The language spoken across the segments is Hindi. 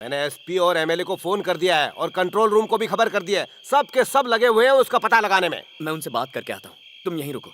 मैंने एसपी और एमएलए को फोन कर दिया है और कंट्रोल रूम को भी खबर कर दिया है। सब के सब लगे हुए हैं उसका पता लगाने में। मैं उनसे बात करके आता हूँ, तुम यहीं रुको।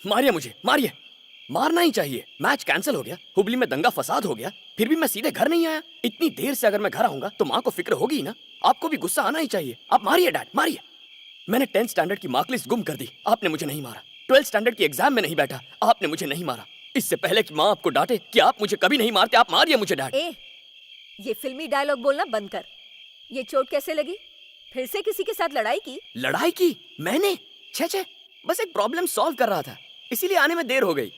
मारिए मुझे, मारिए। मारना ही चाहिए। मैच कैंसिल हो गया, हुबली में दंगा फसाद हो गया, फिर भी मैं सीधे घर नहीं आया। इतनी देर से अगर मैं घर आऊंगा तो माँ को फिक्र होगी ही ना। आपको भी गुस्सा आना ही चाहिए। आप मारिए डैड, मारिए। मैंने 10th स्टैंडर्ड की मार्कलिस्ट गुम कर दी, आपने मुझे नहीं मारा। 12th स्टैंडर्ड की एग्जाम में नहीं बैठा, आपने मुझे नहीं मारा। इससे पहले कि माँ आपको डांटे कि आप मुझे कभी नहीं मारते, आप मारिए मुझे डैड। ये फिल्मी डायलॉग बोलना बंद कर। ये चोट कैसे लगी? फिर से किसी के साथ लड़ाई की? लड़ाई की? मैंने? छे, बस एक प्रॉब्लम सॉल्व कर रहा था, इसीलिए आने में देर हो गई।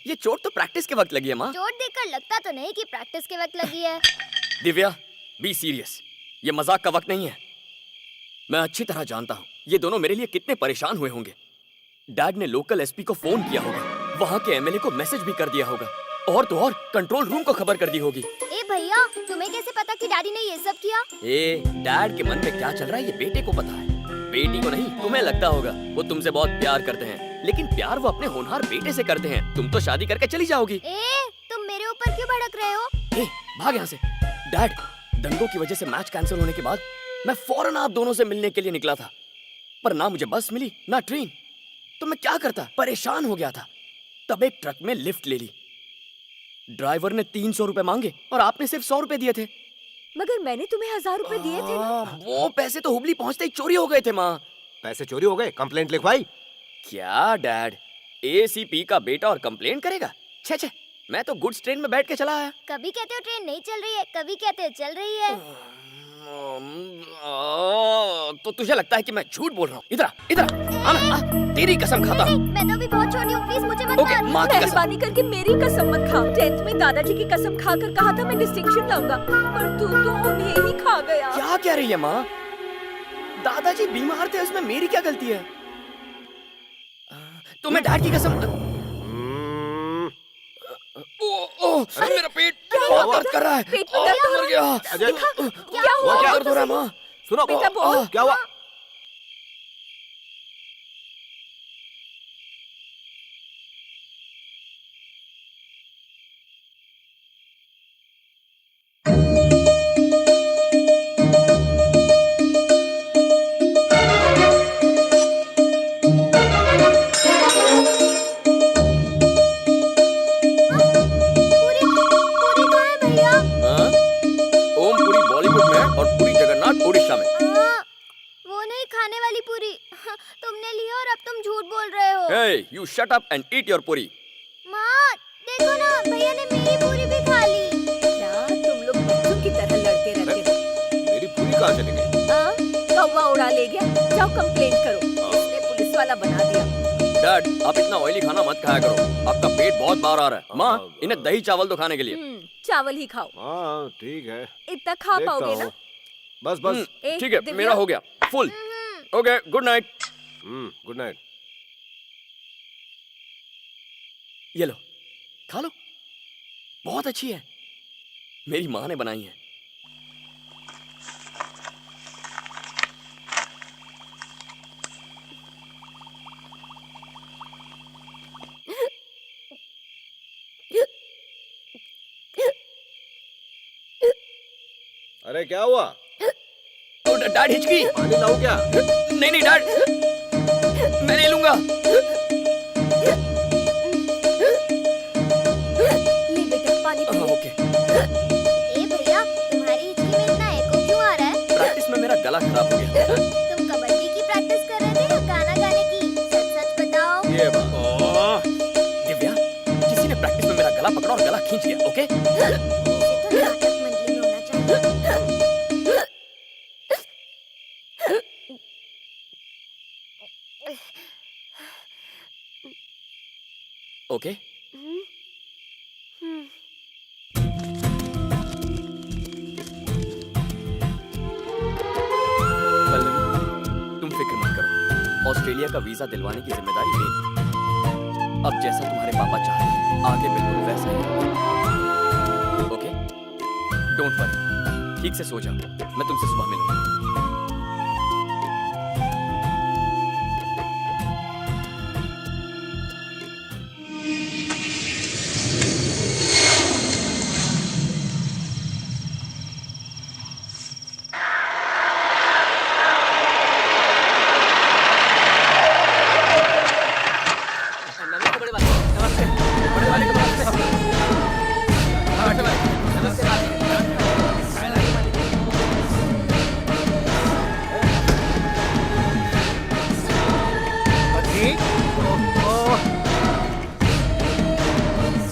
ये चोट तो प्रैक्टिस के वक्त लगी है माँ। चोट देखकर लगता तो नहीं कि प्रैक्टिस के वक्त लगी है। दिव्या, बी सीरियस, ये मजाक का वक्त नहीं है। मैं अच्छी तरह जानता हूँ ये दोनों मेरे लिए कितने परेशान हुए होंगे। डैड ने लोकल एसपी को फोन किया होगा, वहाँ के एमएलए को मैसेज भी कर दिया होगा, और तो और कंट्रोल रूम को खबर कर दी होगी। ए भैया, तुम्हें कैसे पता कि डैडी ने ये सब किया? डैड के मन में क्या चल रहा है ये बेटे को पता है। बेटी को नहीं, तुम्हें लगता होगा वो तुमसे बहुत प्यार करते हैं, लेकिन प्यार वो अपने होनहार बेटे से करते हैं। तुम तो शादी करके चली जाओगी। तुम मेरे ऊपर क्यों भड़क रहे हो? भाग यहाँ से। डैड, दंगों की वजह से मैच कैंसिल होने के बाद मैं फौरन आप दोनों से मिलने के लिए निकला था, पर ना मुझे बस मिली ना ट्रेन। तो मैं क्या करता, परेशान हो गया था। तब एक ट्रक में लिफ्ट ले ली। ड्राइवर ने 300 रुपए मांगे और आपने सिर्फ 100 रुपए दिए थे। मगर मैंने तुम्हें 1000 रुपए दिए थे ना। वो पैसे तो हुबली पहुंचते ही चोरी हो गए थे माँ। पैसे चोरी हो गए? कंप्लेंट लिखवाई? क्या डैड, एसीपी का बेटा और कंप्लेंट करेगा? छे, मैं तो गुड्स ट्रेन में बैठ के चला आया। कभी कहते हो ट्रेन नहीं चल रही है, कभी कहते हो चल रही है। तो तुझे लगता है कि मैं झूठ बोल रहा हूँ? इधर आना, तेरी कसम खाता हूँ। मैं तो भी बहुत छोटी हूँ, प्लीज मुझे मत मार। माँ की कसम। मेहरबानी करके मेरी कसम मत खा। 10th में दादाजी की कसम खाकर कहा था मैं डिस्टिंक्शन लाऊंगा, पर तू तो उन्हें ही खा गया। क्या कह रही है माँ? दादाजी बीमार थे, उसमें मेरी क्या गलती है? तुम्हें डैड की कसम। मेरा पेट बहुत दर्द कर रहा है। पेट में दर्द मर गया। अजय, क्या हुआ? क्या दर्द हो रहा है माँ? सुनो, बेटा बोल। क्या हुआ? पूरी कहाँ है भैया? ओम पूरी बॉलीवुड में और पूरी जगन्नाथ उड़ीसा में। वो नहीं, खाने वाली पूरी। तुमने ली और अब तुम झूठ बोल रहे हो। Hey, you shut up and eat your पूरी। माँ, देखो ना, भैया ने मेरी पूरी भी खा ली। क्या तुम लोग बच्चों की तरह लड़ते रहते हो? मेरी पूरी कहाँ चली गई? कौवा उड़ा ले गया। जाओ कंप्लेंट करो, इसने पुलिस वाला बना दिया। डैड, आप इतना ऑयली खाना मत खाया करो, आपका पेट बहुत बाहर आ रहा है। माँ, इन्हें दही चावल तो खाने के लिए। चावल ही खाओ। हाँ ठीक है, इतना खा देखता पाओगे हूँ। ना? बस। ठीक है, दिव्या। मेरा हो गया full. Okay, good night. Good night. ये लो, खा लो, बहुत अच्छी है, मेरी माँ ने बनाई है। अरे क्या हुआ? डैड हिचकी। पानी लाऊं क्या? नहीं डैड, मैं ले लूंगा। ले बेटा पानी पी ले। ओके। ए भैया, तुम्हारी हिचकी में इतना एको क्यों आ रहा है? प्रैक्टिस में मेरा गला खराब हो गया। तुम कबड्डी की प्रैक्टिस कर रहे थे या गाना गाने की? सच सच बताओ। ये बात। दिव्या, किसी ने प्रैक्टिस में मेरा गला पकड़ा और गला खींच लिया। ओके? तो नाटक मंडली में होना चाहिए। ओके? पल्लवी, तुम फिक्र मत करो, ऑस्ट्रेलिया का वीजा दिलवाने की जिम्मेदारी मेरी। अब जैसा तुम्हारे पापा चाहे आगे बिल्कुल वैसा ही होगा। ओके, डोंट वरी, ठीक से सो जाओ, मैं तुमसे सुबह मिलूंगा।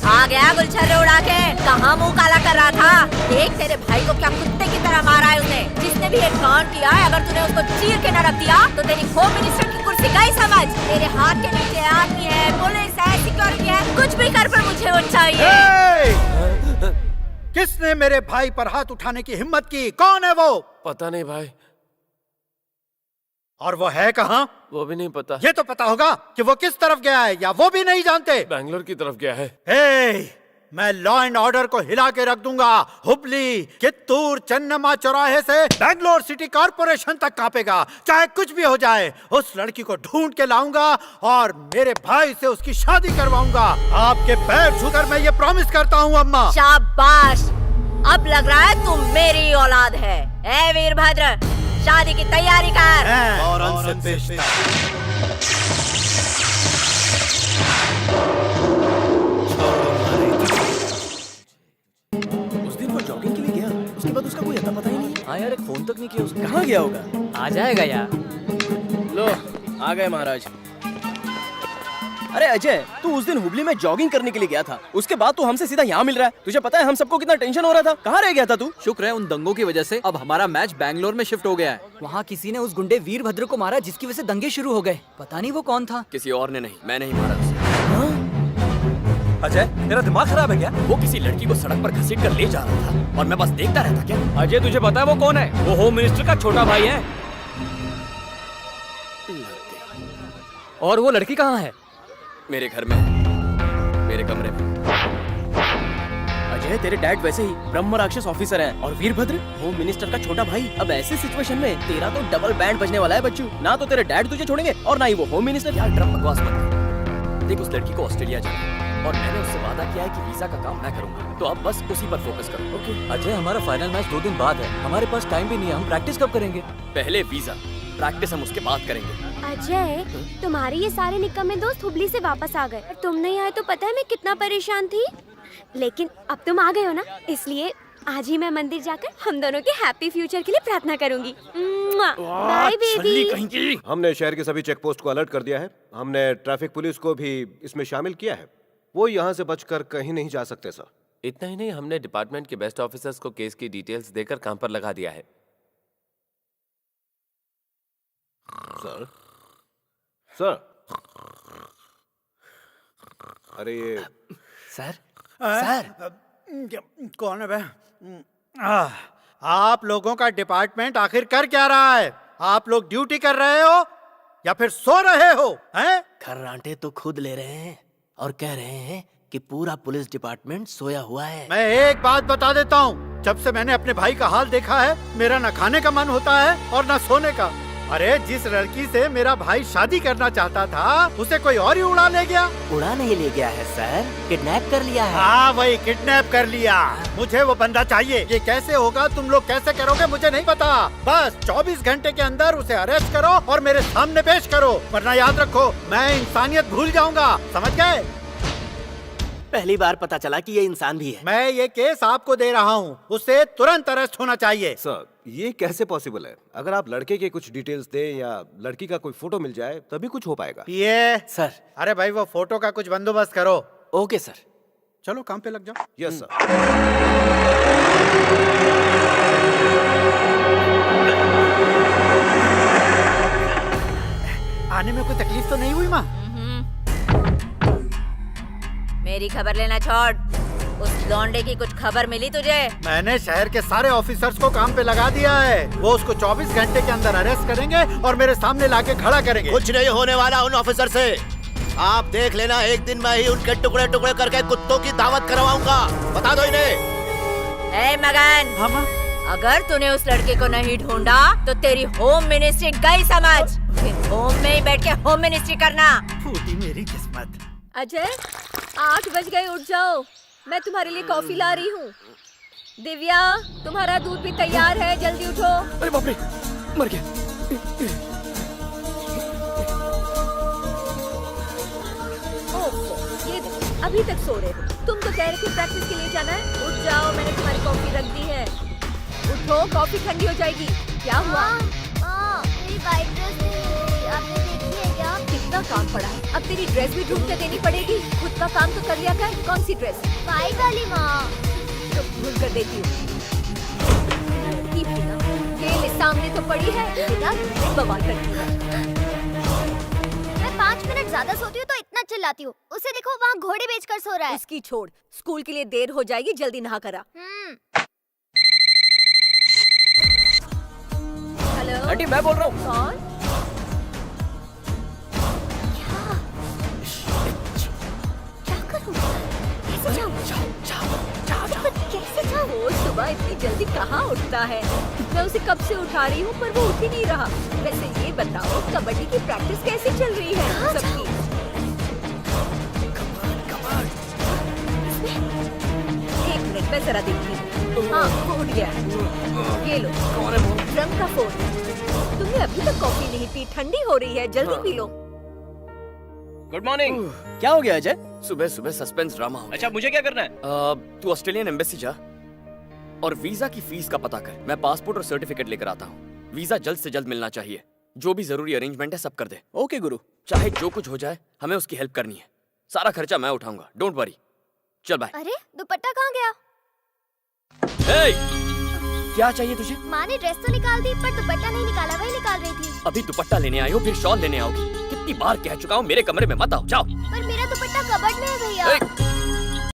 आ गया गुलछर्रे उड़ा के, कहाँ मुंह काला कर रहा था? देख तेरे भाई को क्या कुत्ते की तरह मारा है उसने। जिसने भी एक कांड किया है, अगर तूने उसको चीर के न रख दिया तो तेरी होम मिनिस्टर की कुर्सी गई समझ। तेरे हाथ के नीचे आर्मी है, पुलिस है, सिक्योरिटी है, कुछ भी कर पर मुझे वो चाहिए। किसने मेरे भाई पर हाथ उठाने की हिम्मत की? कौन है वो? पता नहीं भाई, और वो है कहाँ? वो भी नहीं पता। ये तो पता होगा कि वो किस तरफ गया है, या वो भी नहीं जानते? बैंगलोर की तरफ गया है। हे, मैं लॉ एंड ऑर्डर को हिला के रख दूंगा। हुबली, कित्तूर, चन्नम्मा चौराहे से बैंगलोर सिटी कॉर्पोरेशन तक कांपेगा। चाहे कुछ भी हो जाए, उस लड़की को ढूंढ के लाऊंगा और मेरे भाई से उसकी शादी करवाऊंगा। आपके पैर छूकर मैं ये प्रॉमिस करता हूँ अम्मा। शाबाश, अब लग रहा है तुम मेरी औलाद है। ए वीरभद्र, शादी की तैयारी कर। फौरन से पेश। उस दिन वो जॉगिंग के लिए गया, उसके बाद उसका कोई अता पता ही नहीं। हाँ यार, एक फोन तक नहीं किया उसने। कहाँ गया होगा? आ जाएगा यार। लो, आ गए महाराज। अरे अजय, तू उस दिन हुबली में जॉगिंग करने के लिए गया था, उसके बाद तू हमसे सीधा यहाँ मिल रहा है। तुझे पता है हम सबको कितना टेंशन हो रहा था? कहाँ रह गया था तू? शुक्र है उन दंगों की वजह से अब हमारा मैच बैंगलोर में शिफ्ट हो गया है। वहाँ किसी ने उस गुंडे वीरभद्र को मारा जिसकी वजह से दंगे शुरू हो गए। पता नहीं वो कौन था। किसी और ने नहीं, मैं नहीं मारा उसे। अजय, तेरा दिमाग खराब है क्या? वो किसी लड़की को सड़क पर घसीट कर ले जा रहा था और मैं बस देखता रहता। क्या अजय, तुझे पता है वो कौन है? वो होम मिनिस्टर का छोटा भाई है। और वो लड़की कहाँ है? मेरे घर में, मेरे कमरे में। अजय, तेरे डैड वैसे ही ब्रह्म राक्षस ऑफिसर हैं और वीरभद्र होम मिनिस्टर का छोटा भाई। अब ऐसे सिचुएशन में तेरा तो डबल बैंड बजने वाला है बच्चू। ना तो तेरे डैड तुझे छोड़ेंगे और ना ही वो होम मिनिस्टर। यार ड्रम बकवास मत कर। देख, उस लड़की को ऑस्ट्रेलिया जाना है और मैंने उससे वादा किया है कि वीजा का काम मैं करूंगा, तो अब बस उसी पर फोकस करो। ओके अजय, हमारा फाइनल मैच 2 दिन बाद है, हमारे पास टाइम भी नहीं है। हम प्रैक्टिस कब करेंगे? पहले वीजा, प्रैक्टिस हम उसके बाद करेंगे। अजय, तुम्हारे ये सारे निकम्मे दोस्त हुबली से वापस आ गए। तुम नहीं आए तो पता है मैं कितना परेशान थी। लेकिन अब तुम आ गए हो ना, इसलिए आज ही मैं मंदिर जाकर हम दोनों के हैप्पी फ्यूचर के लिए प्रार्थना करूंगी। Bye baby. हमने शहर के सभी चेक पोस्ट को अलर्ट कर दिया है। हमने ट्रैफिक पुलिस को भी इसमें शामिल किया है। वो यहाँ से बचकर कहीं नहीं जा सकते सर। इतना ही नहीं, हमने डिपार्टमेंट के बेस्ट ऑफिसर्स को केस की डिटेल्स देकर काम पर लगा दिया है। सर, सर, अरे ये सर, कौन है बे? आप लोगों का डिपार्टमेंट आखिर कर क्या रहा है? आप लोग ड्यूटी कर रहे हो या फिर सो रहे हो? हैं? खर्राटे तो खुद ले रहे हैं और कह रहे हैं कि पूरा पुलिस डिपार्टमेंट सोया हुआ है। मैं एक बात बता देता हूँ, जब से मैंने अपने भाई का हाल देखा है, मेरा न खाने का मन होता है और न सोने का। अरे जिस लड़की से मेरा भाई शादी करना चाहता था, उसे कोई और ही उड़ा ले गया। उड़ा नहीं ले गया है सर, किडनैप कर लिया है। हाँ, वही किडनैप कर लिया। मुझे वो बंदा चाहिए। ये कैसे होगा, तुम लोग कैसे करोगे मुझे नहीं पता। बस 24 घंटे के अंदर उसे अरेस्ट करो और मेरे सामने पेश करो, वरना याद रखो मैं इंसानियत भूल जाऊंगा। समझ गए? पहली बार पता चला कि ये इंसान भी है। मैं ये केस आपको दे रहा हूँ, उसे तुरंत अरेस्ट होना चाहिए। सर, ये कैसे पॉसिबल है? अगर आप लड़के के कुछ डिटेल्स दें या लड़की का कोई फोटो मिल जाए तभी कुछ हो पाएगा। ये सर, अरे भाई वो फोटो का कुछ बंदोबस्त करो। Okay sir. चलो काम पे लग जाओ। Yes sir. आने में कोई तकलीफ तो नहीं हुई माँ? मेरी खबर लेना छोड़। उस लौंडे की कुछ खबर मिली तुझे? मैंने शहर के सारे ऑफिसर्स को काम पे लगा दिया है। वो उसको 24 घंटे के अंदर अरेस्ट करेंगे और मेरे सामने लाके खड़ा करेंगे। कुछ नहीं होने वाला उन ऑफिसर से। आप देख लेना, एक दिन मैं ही उनके टुकड़े टुकड़े करके कुत्तों की दावत करवाऊंगा। बता दो इन्हें। ए मगन, हाँ माँ। अगर तूने उस लड़के को नहीं ढूंढा तो तेरी होम मिनिस्ट्री गई समझ। फिर होम में ही बैठ के होम मिनिस्ट्री करना। फूटी मेरी किस्मत। अजय, 8 बज गए, उठ जाओ। मैं तुम्हारे लिए कॉफी ला रही हूँ। दिव्या, तुम्हारा दूध भी तैयार है, जल्दी उठो। अरे बाप रे, मर गया। ओह, ये देखो, अभी तक सो रहे हो। तुम तो कह रहे थे प्रैक्टिस के लिए जाना है। उठ जाओ, मैंने तुम्हारी कॉफी रख दी है। उठो, कॉफी ठंडी हो जाएगी। क्या हुआ? मेरी वाइट ड्रेस नहीं मिली, आपने देखी है क्या? कितना काम पड़ा है, अब तेरी ड्रेस भी ढूंढ के देनी पड़ेगी। खुद का काम तो कर लिया कर। कौन सी ड्रेस? वाइट वाली माँ। तो ढूंढ कर देती हूँ। ठीक है ना? ये ले, सामने तो पड़ी है। बेटा, बवाल करती है। मैं 5 मिनट ज्यादा सोती हूँ तो इतना चिल्लाती हूँ। उसे देखो, वहाँ घोड़े बेचकर सो रहा है। उसकी छोड़, स्कूल के लिए देर हो जाएगी, जल्दी नहा करा। हेलो आंटी, मैं बोल रहा हूँ। कौन? क्या करूँ? कैसे जाऊँ? कैसे जाऊँ? वो सुबह इतनी जल्दी कहाँ उठता है? मैं उसे कब से उठा रही हूँ पर वो उठ ही नहीं रहा। वैसे ये बताओ, कबड्डी की प्रैक्टिस कैसे चल रही है सबकी? एक मिनट, मैं जरा देखती हूँ। हाँ, वो उठ गया। ये लो, ड्रम का फोन। तुमने अभी तक कॉफी नहीं पी, ठंडी हो रही है, जल्दी पी लो। Good morning. क्या हो गया अजय? सुबह सुबह सस्पेंस ड्रामा हो। अच्छा, मुझे क्या करना है? तू ऑस्ट्रेलियन एम्बेसी जा और वीजा की फीस का पता कर। मैं पासपोर्ट और सर्टिफिकेट लेकर आता हूँ। वीजा जल्द से जल्द मिलना चाहिए। जो भी जरूरी अरेंजमेंट है सब कर दे। ओके गुरु। चाहे जो कुछ हो जाए, हमें उसकी हेल्प करनी है। सारा खर्चा मैं उठाऊंगा, डोंट वरी। चल बाय। अरे, दुपट्टा कहाँ गया? Hey! क्या चाहिए तुझे? माँ ने ड्रेस तो निकाल दी पर दुपट्टा नहीं निकाला, वही निकाल रही थी। अभी दुपट्टा लेने आई हो, फिर शॉल लेने आओगी। कितनी बार कह चुका हूँ मेरे कमरे में मत आओ, जाओ। पर मेरा दुपट्टा कबर्ड में है भैया। Hey!